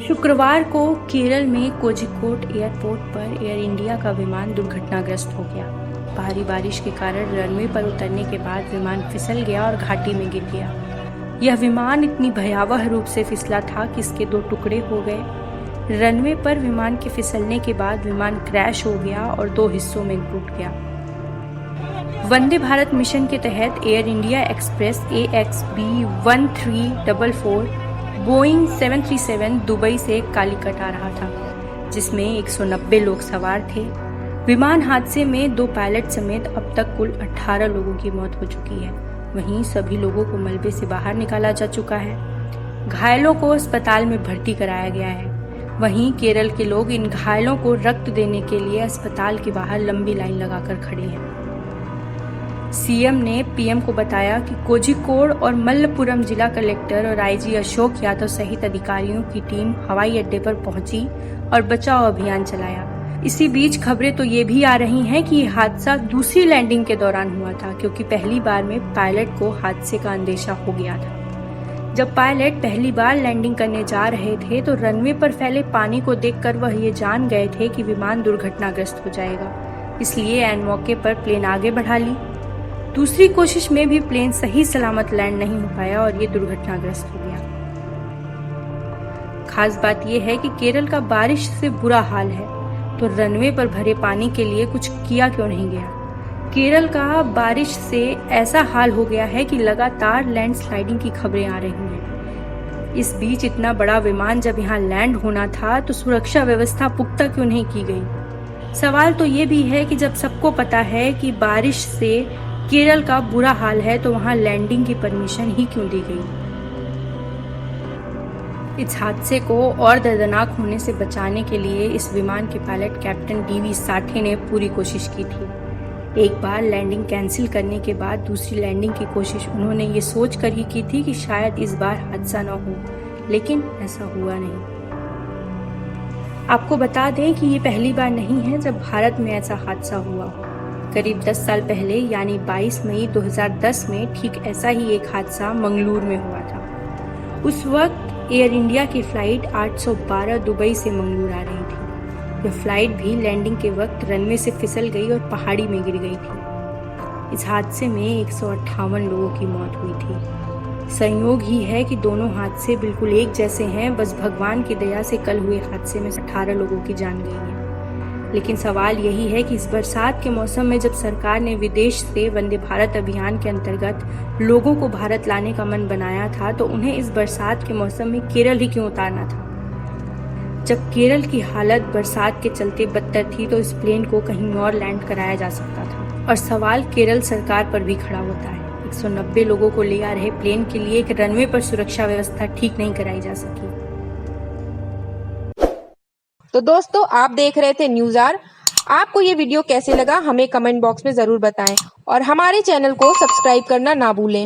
शुक्रवार को केरल में कोझिकोड एयरपोर्ट पर एयर इंडिया का विमान दुर्घटनाग्रस्त हो गया। भारी बारिश के कारण रनवे पर उतरने के बाद विमान फिसल गया और घाटी में गिर गया। यह विमान इतनी भयावह रूप से फिसला था कि इसके 2 टुकड़े हो गए। रनवे पर विमान के फिसलने के बाद विमान क्रैश हो गया और 2 हिस्सों में टूट गया। वंदे भारत मिशन के तहत air India express AXB 1344 Boeing 737 Dubai से कालीकट आ रहा था, जिसमें 190 लोग सवार थे। विमान हादसे में 2 पायलट समेत अब तक कुल 18 लोगों की मौत हो चुकी है। वहीं सभी लोगों को मलबे से बाहर निकाला जा चुका है। घायलों को अस्पताल में भर्ती कराया गया है। वहीं केरल के लोग इन घायलों को रक्त देने के लिए अस्पताल के बाहर लंबी लाइन लगाकर खड़े हैं। सीएम ने पीएम को बताया कि कोझिकोड और मल्लपुरम जिला कलेक्टर और आईजी अशोक यादव सहित अधिकारियों की टीम हवाई अड्डे पर पहुंची और बचाव अभियान चलाया। इसी बीच खबरें तो ये भी आ रही हैं कि यह हादसा दूसरी लैंडिंग के दौरान हुआ था, क्योंकि पहली बार में पायलट को हादसे का अंदेशा हो गया था। जब पायलट पहली बार लैंडिंग करने जा रहे थे तो रनवे पर फैले पानी को देखकर वह ये जान गए थे कि विमान दुर्घटनाग्रस्त हो जाएगा, इसलिए ऐन मौके पर प्लेन आगे बढ़ा ली। दूसरी कोशिश में भी प्लेन सही सलामत लैंड नहीं हो पाया और ये दुर्घटनाग्रस्त हो गया। खास बात यह है कि केरल का बारिश से बुरा हाल है, तो रनवे पर भरे पानी के लिए कुछ किया क्यों नहीं गया। केरल का बारिश से ऐसा हाल हो गया है कि लगातार लैंडस्लाइडिंग की खबरें आ रही हैं। इस बीच इतना बड़ा विमान जब यहाँ लैंड होना था तो सुरक्षा व्यवस्था पुख्ता क्यों नहीं की गई। सवाल तो ये भी है कि जब सबको पता है कि बारिश से केरल का बुरा हाल है तो वहां लैंडिंग की परमिशन ही क्यों दी गई। इस हादसे को और दर्दनाक होने से बचाने के लिए इस विमान के पायलट कैप्टन DV साठे ने पूरी कोशिश की थी। एक बार लैंडिंग कैंसिल करने के बाद दूसरी लैंडिंग की कोशिश उन्होंने ये सोच कर ही की थी कि शायद इस बार हादसा न हो, लेकिन ऐसा हुआ नहीं। आपको बता दें कि ये पहली बार नहीं है जब भारत में ऐसा हादसा हुआ। करीब 10 साल पहले यानी 22 मई 2010 में ठीक ऐसा ही एक हादसा मंगलूर में हुआ था। उस वक्त एयर इंडिया की फ्लाइट 812 दुबई से मंगलूर आ रही थी। यह फ्लाइट भी लैंडिंग के वक्त रनवे से फिसल गई और पहाड़ी में गिर गई थी। इस हादसे में 158 लोगों की मौत हुई थी। संयोग ही है कि दोनों हादसे बिल्कुल एक जैसे हैं, बस भगवान की दया से कल हुए हादसे में 18 लोगों की जान गई है। लेकिन सवाल यही है कि इस बरसात के मौसम में जब सरकार ने विदेश से वंदे भारत अभियान के अंतर्गत लोगों को भारत लाने का मन बनाया था, तो उन्हें इस बरसात के मौसम में केरल ही क्यों उतारना था। जब केरल की हालत बरसात के चलते बदतर थी तो इस प्लेन को कहीं और लैंड कराया जा सकता था। और सवाल केरल सरकार पर भी खड़ा होता है। 190 लोगों को ले आ रहे प्लेन के लिए एक रनवे पर सुरक्षा व्यवस्था ठीक नहीं कराई जा सकी। तो दोस्तों, आप देख रहे थे न्यूज़ आवर। आपको ये वीडियो कैसे लगा हमें कमेंट बॉक्स में जरूर बताएं और हमारे चैनल को सब्सक्राइब करना ना भूलें।